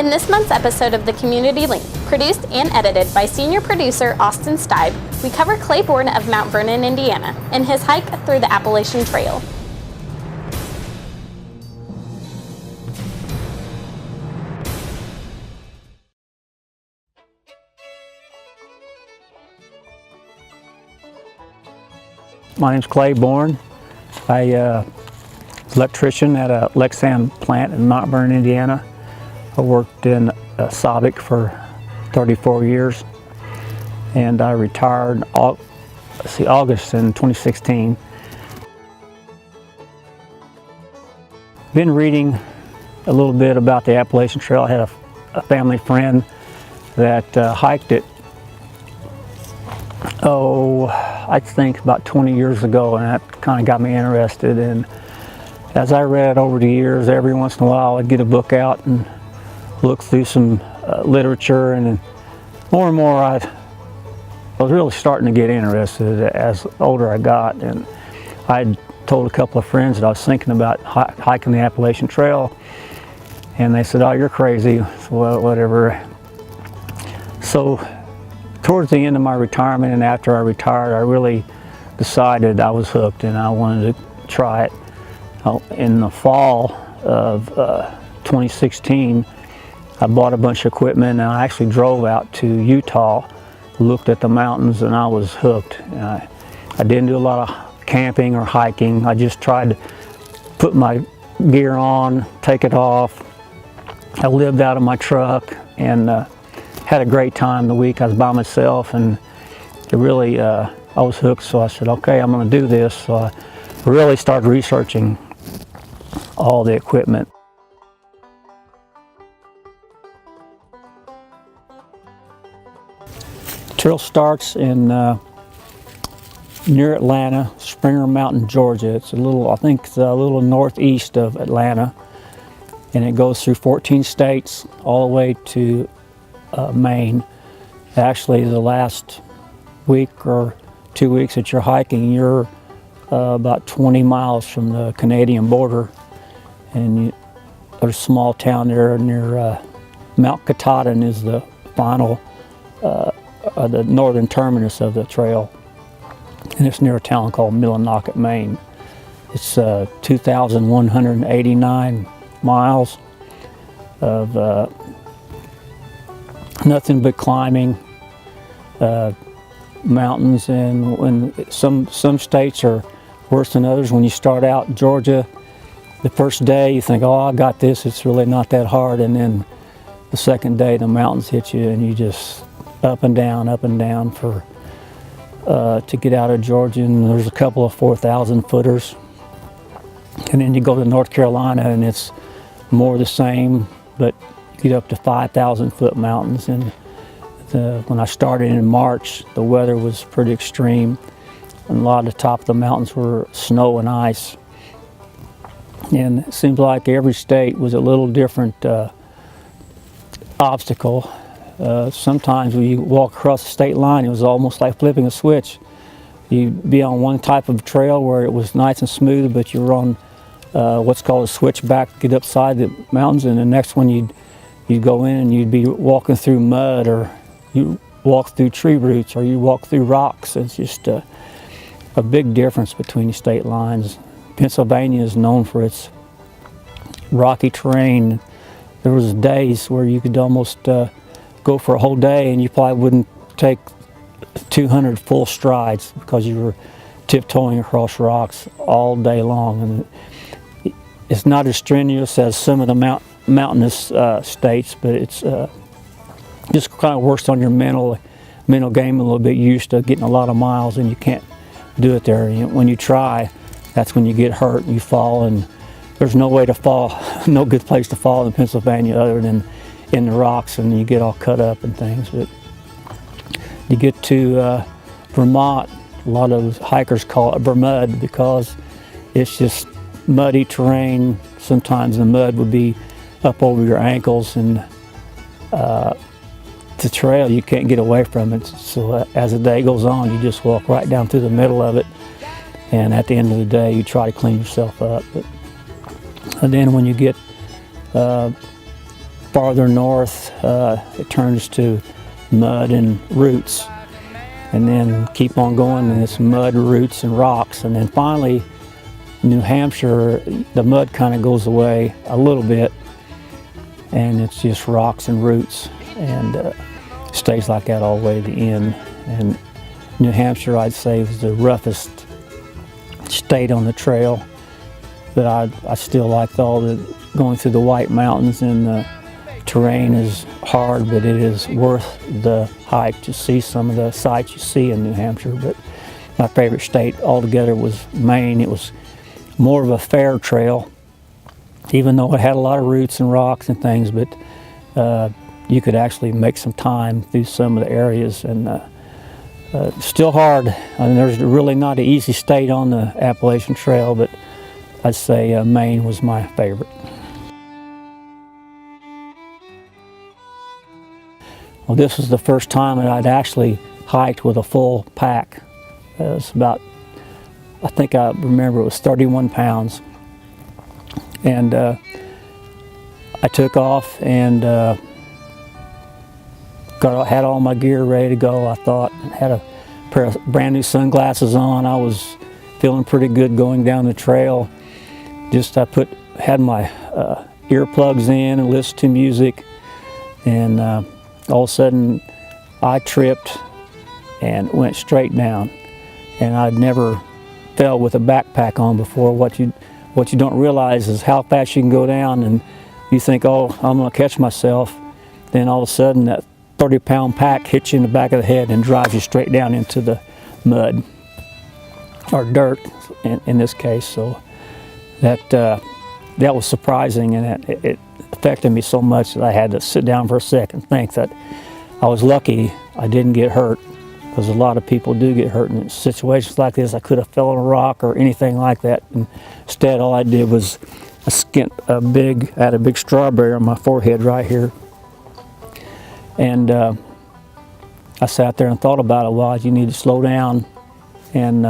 In this month's episode of The Community Link, produced and edited by senior producer Austin Stibe, we cover Clay Bourne of Mount Vernon, Indiana, and his hike through the Appalachian Trail. My name's Clay Bourne. I electrician at a Lexan plant in Mount Vernon, Indiana. I worked in Sabic for 34 years, and I retired August in 2016. Been reading a little bit about the Appalachian Trail. I had a family friend that hiked it, I think about 20 years ago, and that kind of got me interested. And as I read over the years, every once in a while I'd get a book out and look through some literature, and then more and more I was really starting to get interested as older I got. And I told a couple of friends that I was thinking about hiking the Appalachian Trail, and they said, "Oh, you're crazy." Well, whatever. So towards the end of my retirement and after I retired, I really decided I was hooked and I wanted to try it. In the fall of 2016, I bought a bunch of equipment and I actually drove out to Utah, looked at the mountains, and I was hooked. I didn't do a lot of camping or hiking. I just tried to put my gear on, take it off. I lived out of my truck and had a great time the week I was by myself, and it really, I was hooked. So I said, okay, I'm going to do this. So I really started researching all the equipment. The trail starts in near Atlanta, Springer Mountain, Georgia. It's a little, I think it's a little northeast of Atlanta, and it goes through 14 states all the way to Maine. Actually, the last week or 2 weeks that you're hiking, you're about 20 miles from the Canadian border, and there's a small town there near Mount Katahdin is the final, the northern terminus of the trail, and it's near a town called Millinocket, Maine. It's 2,189 miles of nothing but climbing, mountains, and when some states are worse than others. When you start out in Georgia, the first day you think, oh, I got this, it's really not that hard, and then the second day the mountains hit you and you just up and down for to get out of Georgia. And there's a couple of 4,000 footers, and then you go to North Carolina and it's more the same, but you get up to 5,000 foot mountains. And when I started in March, the weather was pretty extreme, and a lot of the top of the mountains were snow and ice. And it seems like every state was a little different obstacle. Sometimes when you walk across the state line, it was almost like flipping a switch. You'd be on one type of trail where it was nice and smooth, but you were on what's called a switchback to get upside the mountains, and the next one you'd go in and you'd be walking through mud, or you walk through tree roots, or you walk through rocks. It's just a big difference between the state lines. Pennsylvania is known for its rocky terrain. There was days where you could almost go for a whole day and you probably wouldn't take 200 full strides because you were tiptoeing across rocks all day long. And it's not as strenuous as some of the mountainous states, but it's just kind of works on your mental game a little bit. You're used to getting a lot of miles and you can't do it there. When you try, that's when you get hurt and you fall, and there's no way to fall, no good place to fall in Pennsylvania other than in the rocks, and you get all cut up and things. But you get to Vermont, a lot of hikers call it Vermud because it's just muddy terrain. Sometimes the mud would be up over your ankles, and the trail, you can't get away from it. So as the day goes on, you just walk right down through the middle of it, and at the end of the day you try to clean yourself up. And then when you get farther north, it turns to mud and roots, and then keep on going, and it's mud, roots, and rocks, and then finally, New Hampshire, the mud kind of goes away a little bit, and it's just rocks and roots, and stays like that all the way to the end. And New Hampshire, I'd say, was the roughest state on the trail, but I still liked all the going through the White Mountains, and the terrain is hard, but it is worth the hike to see some of the sights you see in New Hampshire. But my favorite state altogether was Maine. It was more of a fair trail, even though it had a lot of roots and rocks and things, but you could actually make some time through some of the areas, and still hard. I mean, there's really not an easy state on the Appalachian Trail, but I'd say Maine was my favorite. Well, this was the first time that I'd actually hiked with a full pack. It was about, I think I remember it was 31 pounds. And I took off and had all my gear ready to go. I thought, had a pair of brand new sunglasses on. I was feeling pretty good going down the trail. Just had my earplugs in and listened to music, and all of a sudden I tripped and went straight down. And I'd never fell with a backpack on before. What you don't realize is how fast you can go down, and you think, oh, I'm gonna catch myself. Then all of a sudden that 30-pound pack hits you in the back of the head and drives you straight down into the mud, or dirt in this case. So that was surprising, and it affected me so much that I had to sit down for a second and think that I was lucky I didn't get hurt, because a lot of people do get hurt in situations like this. I could have fell on a rock or anything like that. And instead, all I did was I had a big strawberry on my forehead right here. And I sat there and thought about it. Well, you need to slow down and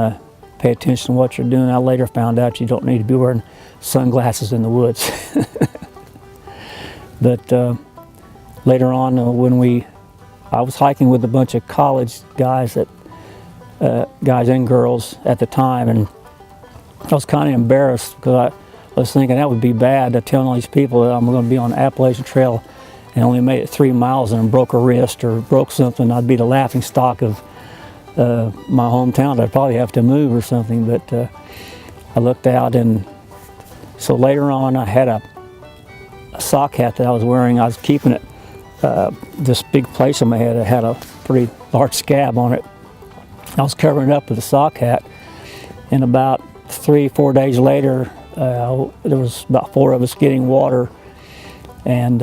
pay attention to what you're doing. I later found out you don't need to be wearing sunglasses in the woods. But later on, I was hiking with a bunch of college guys guys and girls at the time, and I was kind of embarrassed, because I was thinking that would be bad to tell all these people that I'm going to be on the Appalachian Trail and only made it 3 miles and broke a wrist or broke something. I'd be the laughing stock of my hometown. I'd probably have to move or something. But I looked out, and so later on I had a sock hat that I was wearing. I was keeping it this big place on my head. It had a pretty large scab on it. I was covering it up with a sock hat, and about 3-4 days later, there was about 4 of us getting water, and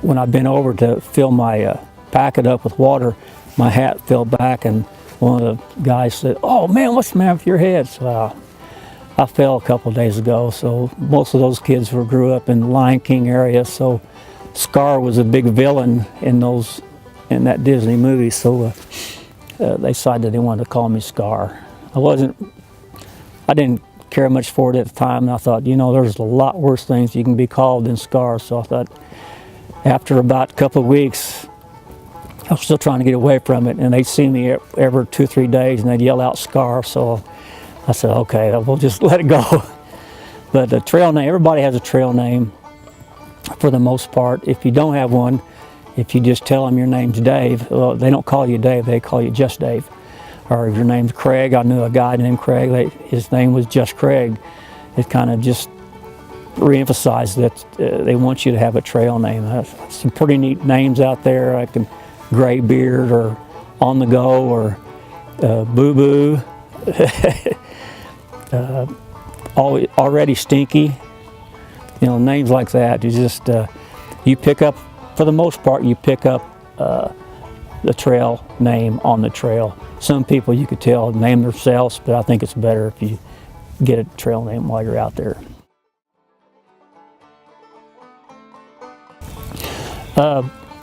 when I bent over to fill my packet up with water, my hat fell back, and one of the guys said, "Oh man, what's the matter with your head?" So I fell a couple of days ago. So most of those kids grew up in the Lion King area, so Scar was a big villain in that Disney movie, so they decided they wanted to call me Scar. I didn't care much for it at the time, and I thought, there's a lot worse things you can be called than Scar. So I thought, after about a couple of weeks, I was still trying to get away from it, and they'd see me every 2 or 3 days, and they'd yell out Scar. So I said, okay, we'll just let it go. But the trail name, everybody has a trail name for the most part. If you don't have one, if you just tell them your name's Dave, well, they don't call you Dave, they call you just Dave. Or if your name's Craig, I knew a guy named Craig, his name was just Craig. It kind of just re-emphasized that they want you to have a trail name. Some pretty neat names out there, like Graybeard or On the Go or Boo Boo. Already Stinky. Names like that. You just you pick up, for the most part, you pick up the trail name on the trail. Some people, you could tell, name themselves, but I think it's better if you get a trail name while you're out there.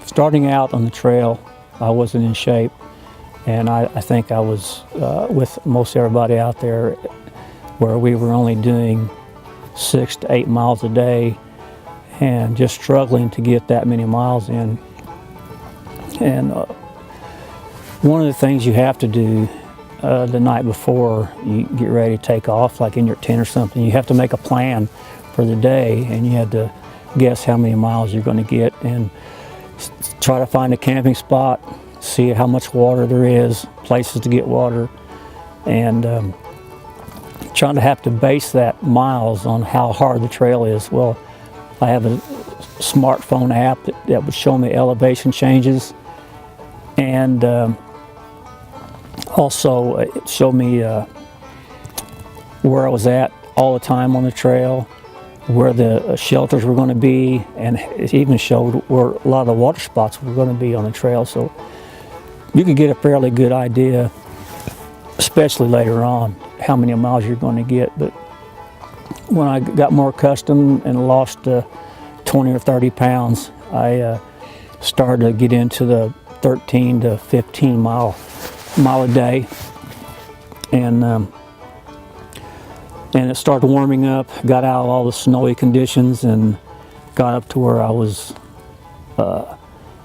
Starting out on the trail, I wasn't in shape, and I think I was with most everybody out there, where we were only doing 6 to 8 miles a day, and just struggling to get that many miles in. And one of the things you have to do the night before you get ready to take off, like in your tent or something, you have to make a plan for the day, and you have to guess how many miles you're going to get and try to find a camping spot, see how much water there is, places to get water, and trying to have to base that miles on how hard the trail is. Well, I have a smartphone app that would show me elevation changes, and also it showed me where I was at all the time on the trail, where the shelters were going to be, and it even showed where a lot of the water spots were going to be on the trail. So you could get a fairly good idea, especially later on, how many miles you're going to get. But when I got more accustomed and lost 20 or 30 pounds, I started to get into the 13 to 15 mile a day, and it started warming up, got out of all the snowy conditions, and got up to where I was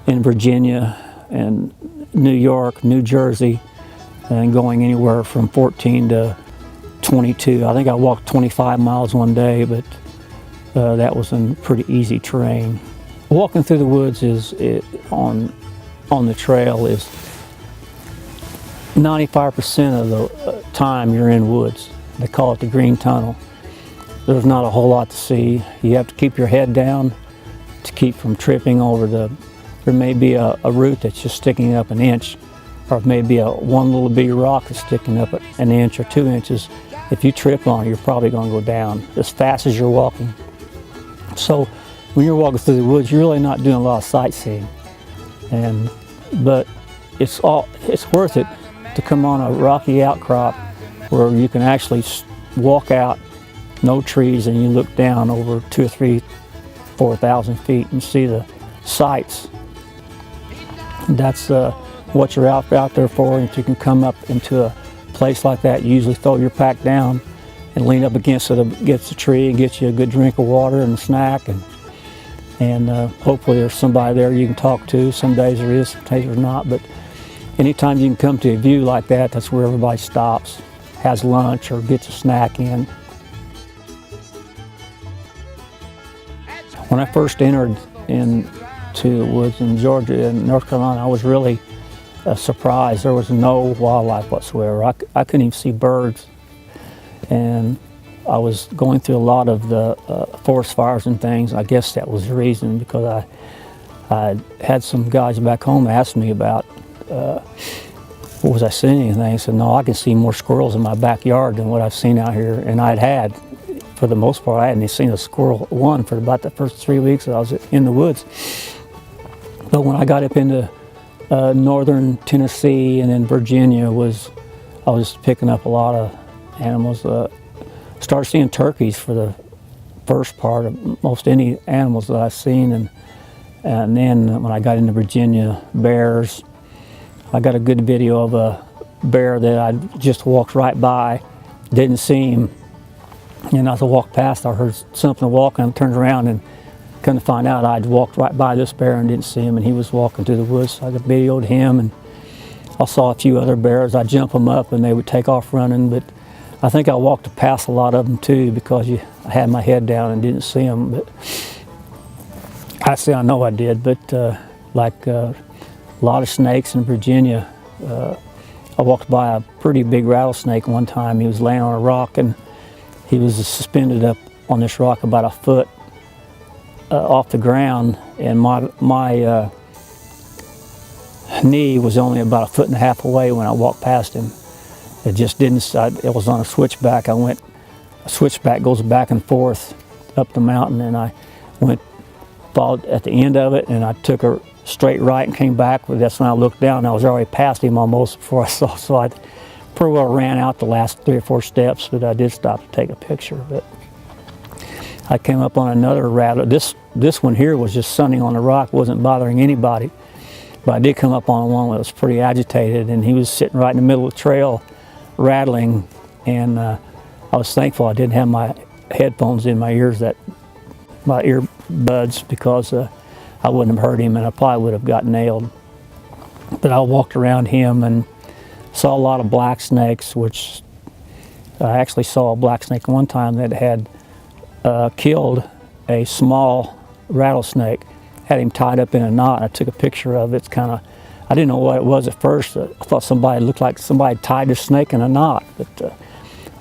in Virginia and New York, New Jersey, and going anywhere from 14 to 22. I think I walked 25 miles one day, but that was in pretty easy terrain. Walking through the woods on the trail is 95% of the time you're in woods. They call it the green tunnel. There's not a whole lot to see. You have to keep your head down to keep from tripping over there may be a root that's just sticking up an inch, or maybe one little bitty rock that's sticking up an inch or 2 inches. If you trip on it, you're probably going to go down as fast as you're walking. So when you're walking through the woods, you're really not doing a lot of sightseeing, but it's worth it to come on a rocky outcrop where you can actually walk out, no trees, and you look down over 2,000 or 3,000, 4,000 feet and see the sights. That's what you're out there for. And if you can come up into a place like that, you usually throw your pack down and lean up against the tree and get you a good drink of water and a snack, and hopefully there's somebody there you can talk to. Some days there is, some days there's not, but anytime you can come to a view like that, that's where everybody stops, has lunch, or gets a snack in. When I first entered into the woods in Georgia and North Carolina, I was really surprised. There was no wildlife whatsoever. I couldn't even see birds. And I was going through a lot of the forest fires and things. I guess that was the reason, because I had some guys back home ask me about what was I seeing anything. I said, no, I can see more squirrels in my backyard than what I've seen out here. And for the most part, I hadn't seen a squirrel for about the first 3 weeks that I was in the woods. But when I got up into northern Tennessee and then Virginia, I was picking up a lot of animals. Started seeing turkeys for the first part of most any animals that I've seen, and then when I got into Virginia, bears. I got a good video of a bear that I just walked right by, didn't see him, and as I walked past, I heard something walking. I turned around and couldn't find out I'd walked right by this bear and didn't see him, and he was walking through the woods. So I videoed him, and I saw a few other bears. I'd jump them up and they would take off running, but I think I walked past a lot of them too, because I had my head down and didn't see them. But I know I did, but like a lot of snakes in Virginia. I walked by a pretty big rattlesnake one time. He was laying on a rock, and he was suspended up on this rock about a foot off the ground, and my knee was only about 1.5 feet away when I walked past him. It just didn't, it was on a switchback. A switchback goes back and forth up the mountain, and I followed at the end of it, and I took a straight right and came back. That's when I looked down, and I was already past him almost before I saw, so I pretty well ran out the last 3 or 4 steps, but I did stop to take a picture. But I came up on another rattler. This one here was just sunning on the rock, wasn't bothering anybody. But I did come up on one that was pretty agitated, and he was sitting right in the middle of the trail, rattling, and I was thankful I didn't have my headphones in my ears my earbuds because I wouldn't have hurt him, and I probably would have got nailed. But I walked around him and saw a lot of black snakes, which I actually saw a black snake one time that had killed a small rattlesnake, had him tied up in a knot. I took a picture of it. It's kind of, I didn't know what it was at first. I thought somebody looked like somebody tied a snake in a knot. But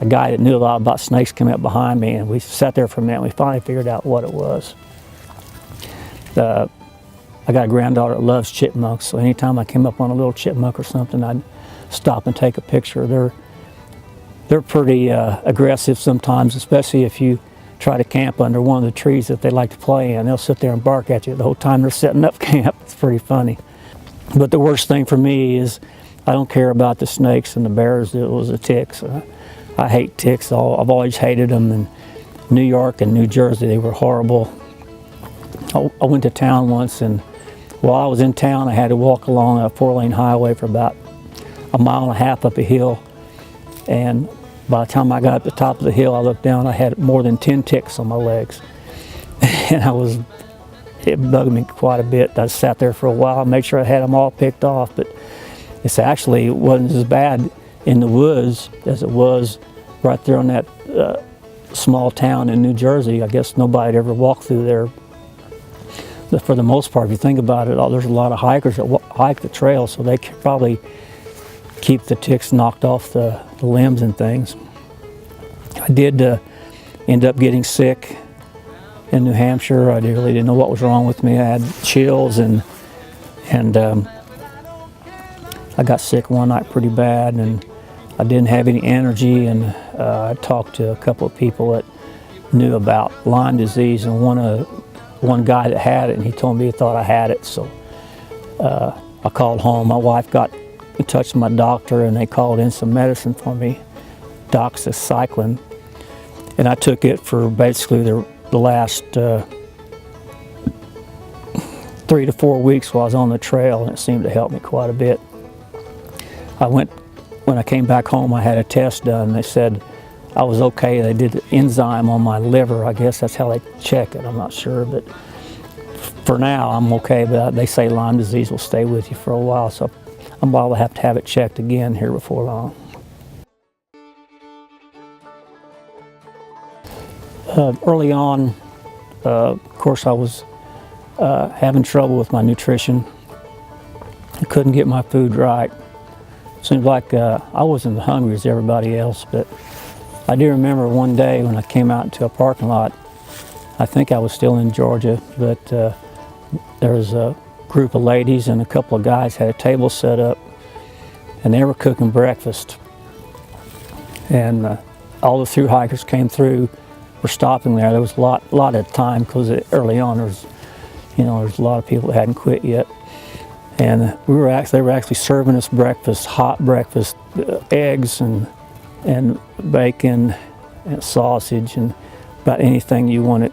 a guy that knew a lot about snakes came up behind me, and we sat there for a minute, and we finally figured out what it was. I got a granddaughter that loves chipmunks, so anytime I came up on a little chipmunk or something, I'd stop and take a picture. They're pretty aggressive sometimes, especially if you try to camp under one of the trees that they like to play in. They'll sit there and bark at you the whole time they're setting up camp. It's pretty funny. But the worst thing for me is I don't care about the snakes and the bears. It was the ticks. I hate ticks. I've always hated them. In New York and New Jersey, they were horrible. I went to town once, and while I was in town, I had to walk along a 4-lane highway for about a mile and a half up a hill. And by the time I got up the top of the hill, I looked down, I had more than 10 ticks on my legs. And it bugged me quite a bit. I sat there for a while, made sure I had them all picked off, but it wasn't as bad in the woods as it was right there on that small town in New Jersey. I guess nobody had ever walked through there. But for the most part, if you think about it, there's a lot of hikers that hike the trail, so they could probably keep the ticks knocked off the limbs and things. I did end up getting sick in New Hampshire. I really didn't know what was wrong with me. I had chills, and I got sick one night pretty bad, and I didn't have any energy. And I talked to a couple of people that knew about Lyme disease, and one guy that had it, and he told me he thought I had it. So I called home. My wife got in touch with my doctor, and they called in some medicine for me, doxycycline, and I took it for basically the last 3 to 4 weeks while I was on the trail, and it seemed to help me quite a bit. When I came back home, I had a test done. They said I was okay. They did the enzyme on my liver. I guess that's how they check it. I'm not sure, but for now I'm okay. But they say Lyme disease will stay with you for a while, so I'm liable to have it checked again here before long. Early on, of course, I was having trouble with my nutrition. I couldn't get my food right. Seemed like I wasn't as hungry as everybody else, but I do remember one day when I came out into a parking lot. I think I was still in Georgia, but there was a group of ladies and a couple of guys had a table set up, and they were cooking breakfast. And all the through hikers came through, were stopping there. There was a lot of time because early on there's a lot of people that hadn't quit yet. And they were actually serving us breakfast, hot breakfast, eggs and bacon and sausage and about anything you want to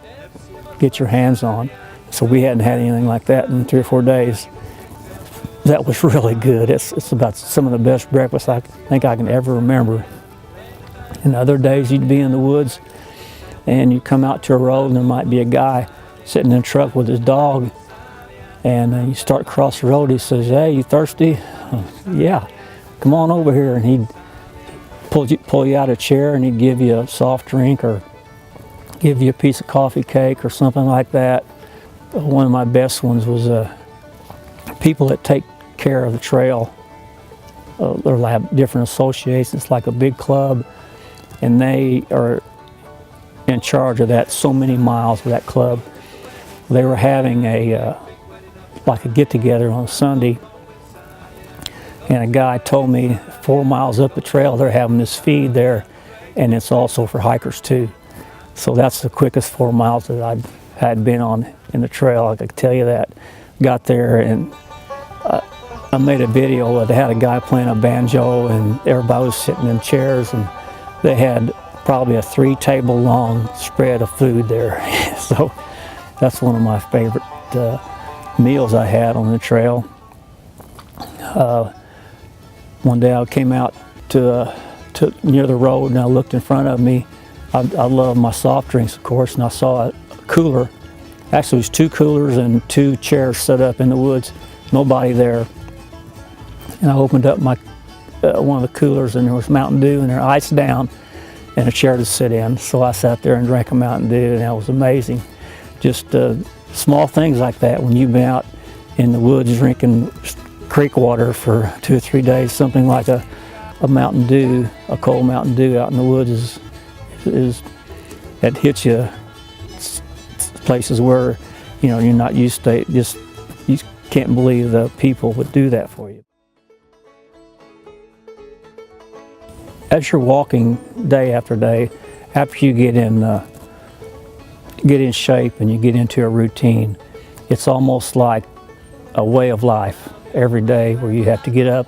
get your hands on. So we hadn't had anything like that in 3 or 4 days. That was really good. It's about some of the best breakfast I think I can ever remember. And other days you'd be in the woods and you come out to a road and there might be a guy sitting in a truck with his dog, and you start across the road. He says, "Hey, you thirsty?" "Yeah, come on over here." And he'd pull you out a chair, and he'd give you a soft drink or give you a piece of coffee cake or something like that. One of my best ones was people that take care of the trail. They'll have different associations, like a big club, and they are in charge of that so many miles of that club. They were having a get-together on Sunday, and a guy told me 4 miles up the trail they're having this feed there, and it's also for hikers too. So that's the quickest 4 miles that I had been on in the trail, I could tell you that. Got there, and I made a video where they had a guy playing a banjo, and everybody was sitting in chairs, and they had probably a 3-table long spread of food there. So that's one of my favorite meals I had on the trail. One day I came out to near the road, and I looked in front of me. I love my soft drinks, of course, and I saw a cooler Actually, there's 2 coolers and 2 chairs set up in the woods. Nobody there. And I opened up my one of the coolers, and there was Mountain Dew, and they're iced down, and a chair to sit in. So I sat there and drank a Mountain Dew, and that was amazing. Just small things like that. When you've been out in the woods drinking creek water for 2 or 3 days, something like a Mountain Dew, a cold Mountain Dew out in the woods is that hits you places where you're not used to. You can't believe the people would do that for you. As you're walking day after day, after you get in shape and you get into a routine, it's almost like a way of life every day, where you have to get up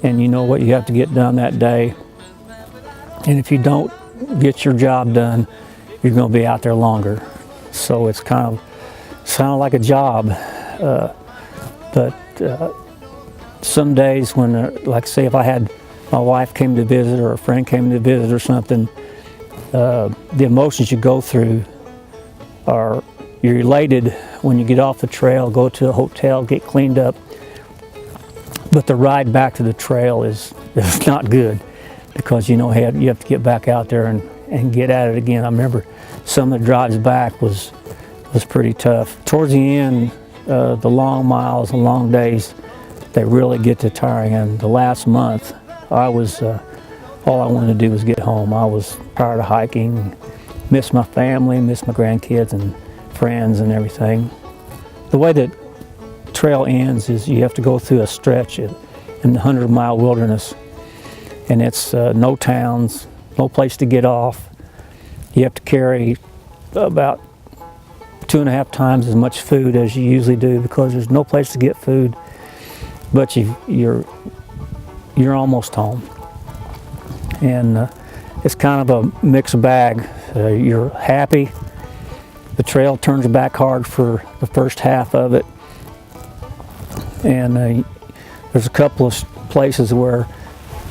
and you know what you have to get done that day. And if you don't get your job done, you're going to be out there longer. So it's kind of like a job. But some days when, like say if I had my wife came to visit or a friend came to visit or something, the emotions you go through are, you're elated when you get off the trail, go to a hotel, get cleaned up. But the ride back to the trail is not good, because you have to get back out there and get at it again. I remember some of the drives back was pretty tough. Towards the end, the long miles, the long days, they really get to tiring. And the last month, all I wanted to do was get home. I was tired of hiking, missed my family, missed my grandkids and friends and everything. The way that trail ends is you have to go through a stretch in the 100-mile wilderness, and it's no towns, no place to get off. You have to carry about 2.5 times as much food as you usually do, because there's no place to get food, but you're almost home. And it's kind of a mixed bag. You're happy. The trail turns back hard for the first half of it, and there's a couple of places where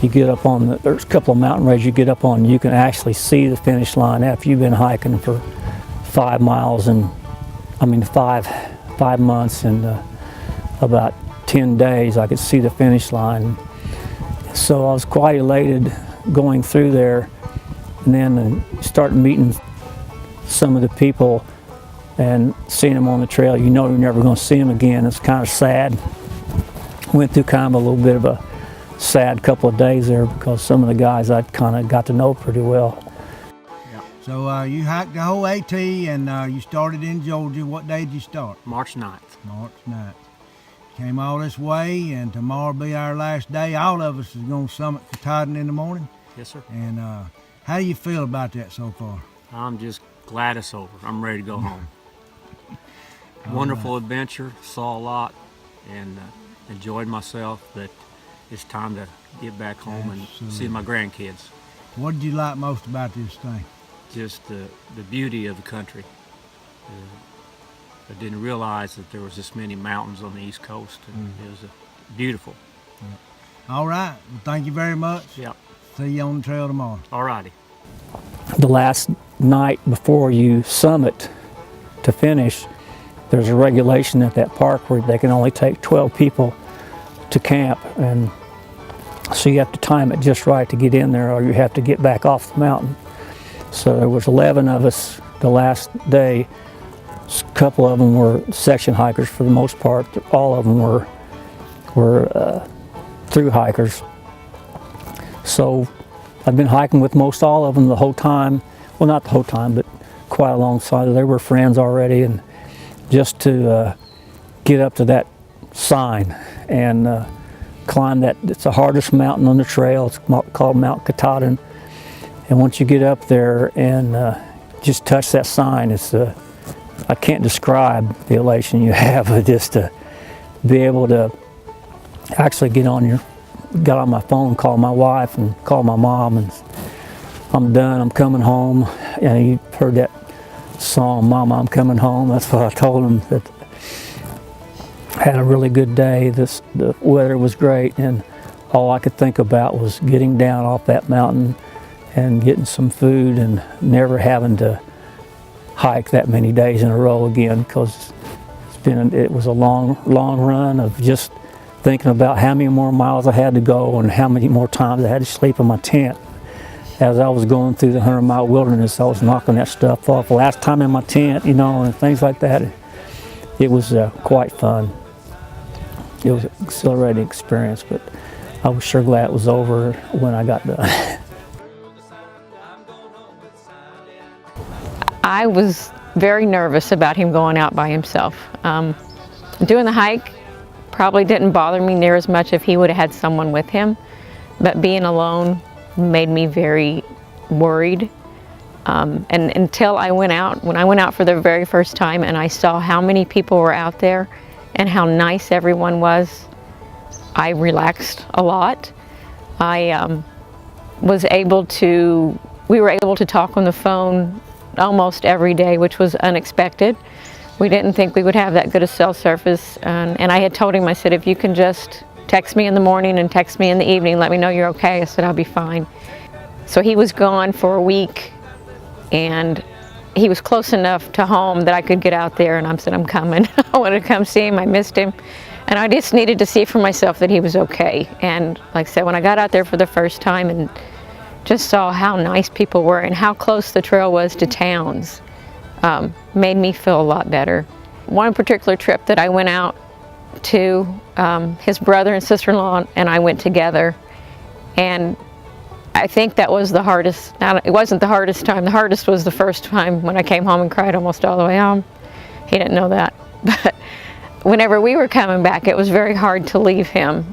you get up on there's a couple of mountain ranges you get up on, you can actually see the finish line after you've been hiking for 5 miles and 5 months and about 10 days. I could see the finish line. So I was quite elated going through there, and then start meeting some of the people and seeing them on the trail. You know you're never going to see them again. It's kind of sad. Went through kind of a little bit of a sad couple of days there, because some of the guys I'd kind of got to know pretty well. Yeah. So you hiked the whole AT, and you started in Georgia. What day did you start? March 9th. March 9th. Came all this way, and tomorrow will be our last day. All of us is going to summit Katahdin in the morning. Yes, sir. And how do you feel about that so far? I'm just glad it's over. I'm ready to go home. Wonderful adventure, saw a lot, and enjoyed myself, but it's time to get back home and see my grandkids. What did you like most about this thing? Just the beauty of the country. I didn't realize that there was this many mountains on the East Coast, and it was beautiful. Yeah. All right. Well, thank you very much. Yep. See you on the trail tomorrow. All righty. The last night before you summit to finish, there's a regulation at that park where they can only take 12 people to camp, and so you have to time it just right to get in there, or you have to get back off the mountain. So there was 11 of us the last day. A couple of them were section hikers for the most part. All of them were through hikers. So I've been hiking with most all of them the whole time. Well, not the whole time, but quite alongside. They were friends already, and just to get up to that sign and climb that. It's the hardest mountain on the trail. It's called Mount Katahdin. And once you get up there and just touch that sign, it's I can't describe the elation you have, just to be able to actually got on my phone, call my wife and call my mom, and I'm done, I'm coming home. And you heard that song, Mama, I'm coming home. That's what I told them. That I had a really good day. The weather was great, and all I could think about was getting down off that mountain and getting some food, and never having to hike that many days in a row again, because it was a long run of just thinking about how many more miles I had to go and how many more times I had to sleep in my tent. As I was going through the 100-mile wilderness, I was knocking that stuff off. Last time in my tent, you know, and things like that. It was quite fun. It was an exhilarating experience, but I was sure glad it was over when I got done. I was very nervous about him going out by himself. Doing the hike probably didn't bother me near as much if he would have had someone with him, but being alone made me very worried. And until I went out, when I went out for the very first time and I saw how many people were out there and how nice everyone was, I relaxed a lot. We were able to talk on the phone almost every day, which was unexpected. We didn't think we would have that good a cell service, and I had told him, I said, if you can just text me in the morning and text me in the evening, let me know you're okay. I said, I'll be fine. So he was gone for a week, and he was close enough to home that I could get out there, and I said, I'm coming. I wanted to come see him. I missed him, and I just needed to see for myself that he was okay. And like I said, when I got out there for the first time and just saw how nice people were and how close the trail was to towns, made me feel a lot better. One particular trip that I went out to, his brother and sister-in-law and I went together, and I think that was the hardest. It wasn't the hardest time. The hardest was the first time when I came home and cried almost all the way home. He didn't know that. But whenever we were coming back, it was very hard to leave him.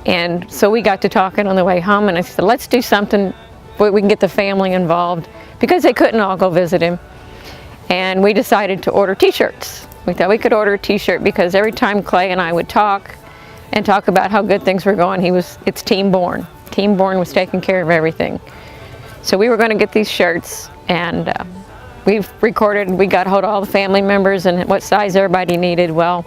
And so we got to talking on the way home, and I said, let's do something where we can get the family involved, because they couldn't all go visit him. And we decided to order t-shirts. We thought we could order a t-shirt because every time Clay and I would talk about how good things were going, it's Team Bourne. Team Bourne was taking care of everything. So we were going to get these shirts, and we got hold of all the family members and what size everybody needed. Well,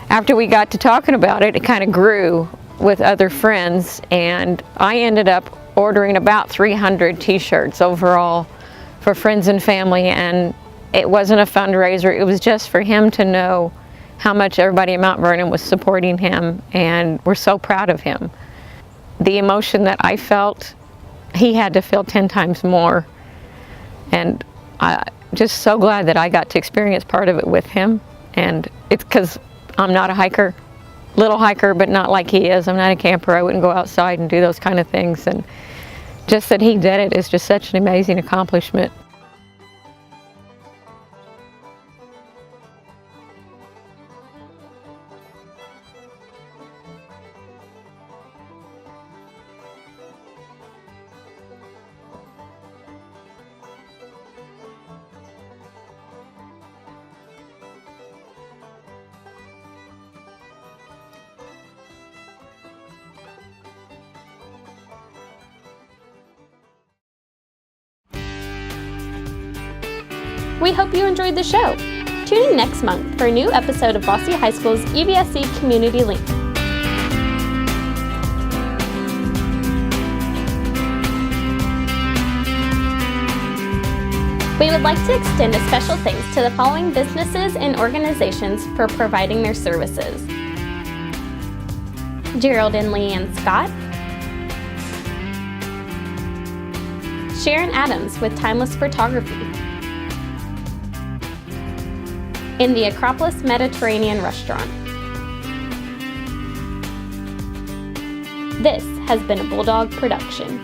after we got to talking about it, it kind of grew with other friends, and I ended up ordering about 300 t-shirts overall for friends and family, and it wasn't a fundraiser. It was just for him to know how much everybody at Mount Vernon was supporting him, and we're so proud of him. The emotion that I felt, he had to feel 10 times more, and I'm just so glad that I got to experience part of it with him. And it's because I'm not a hiker, little hiker, but not like he is. I'm not a camper. I wouldn't go outside and do those kind of things, and just that he did it is just such an amazing accomplishment. We hope you enjoyed the show. Tune in next month for a new episode of Bosse High School's EVSC Community Link. We would like to extend a special thanks to the following businesses and organizations for providing their services: Gerald and Leanne Scott, Sharon Adams with Timeless Photography, in the Acropolis Mediterranean Restaurant. This has been a Bulldog production.